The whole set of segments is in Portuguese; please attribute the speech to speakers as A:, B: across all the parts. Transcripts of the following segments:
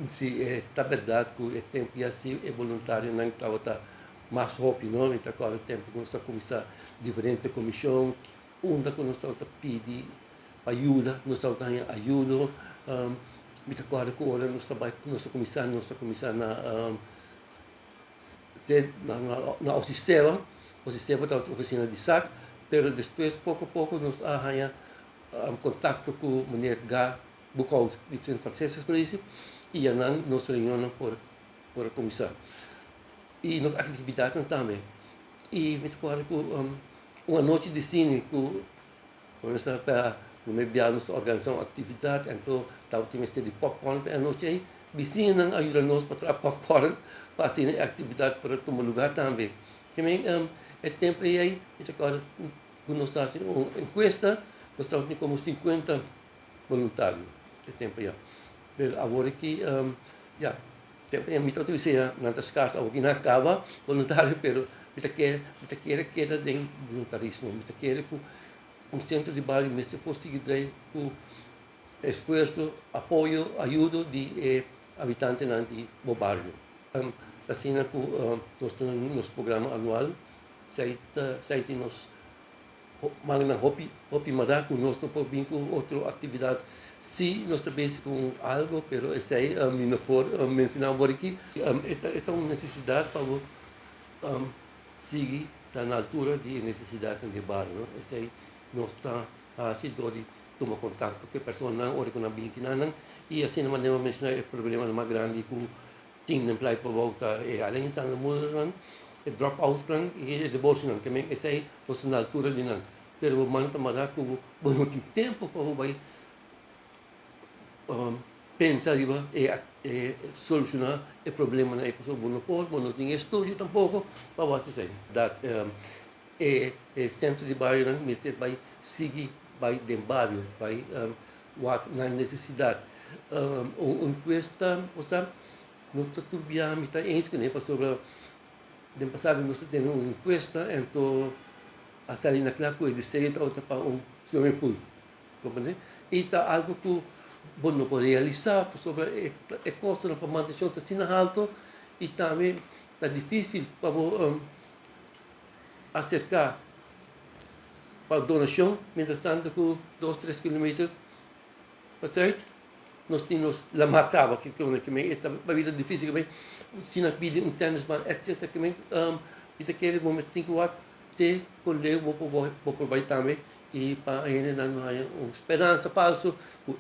A: Sim, é verdade que é tempo e assim é voluntário não está mais rápido, não? Então agora é tempo que nós estamos começar diferente comissão, onde que nós estamos pedir ajuda, nós estamos ajuda, mas agora que agora nós estamos começar na o sistema da oficina de SAC, mas depois pouco a pouco nós arranha contato com a mulher Gá, buscar diferentes franceses por isso, e aí nós reunimos por comissão. E nas atividades também. E me recordo que uma noite de cine, que nós nos organizamos atividade, então estava de popcorn a noite aí, vizinhos ajudaram-nos para trazer popcorn, para assim atividade para tomar lugar também. Também é tempo aí, me recordo que nós estamos em uma encuesta, nós estamos como 50 voluntários, é tempo aí. Mas agora que, já, tempo aí, me trato de ser, nas casas, alguém não acaba voluntário, pero me quer de voluntarismo, me quer que um centro de trabalho me conseguir com esforço, apoio, ajuda de habitantes do bairro. Assim, nós temos nosso programa anual, sai nos magna hopi mazar com nós não podemos vir com outra atividade. Se nós sabemos com algo, pero esse aí não pode mencionar por aqui. É uma necessidade para seguir na altura de necessidade de bairro. Esse aí nós está assim de tomar contato com a pessoa não, ou com a brinquina não, e assim não podemos mencionar o problema mais grande que tem não para volta e além de mudança é drop out e de bolsa não, que esse aí nós na altura de não. Pero o mano tamara que não tem tempo para vai pensar e solucionar o problema na pessoa não tem estúdio tampouco para você sair. Centro de bairro, né? Mas vai seguir, vai de bairro, vai na necessidade. Questa, não está tudo bem, me está inscrito sobre de passado nós temos uma encuesta, então a sair naquela coisa de ser outra para swimming pool, compreende? E está algo que bom não pode realizar sobre a costa para manutenção está assim alto e também está difícil para acercar para a donação, mientras tanto com 2-3 km para certo, nós temos a matava que está uma vida difícil também, se não pede tênis, etc. também, isso aquele momento tem que ter quando eu vou aproveitar também e para ainda não há uma esperança falsa, o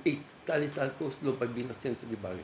A: tal e tal coisa não vai vir no centro de bairro.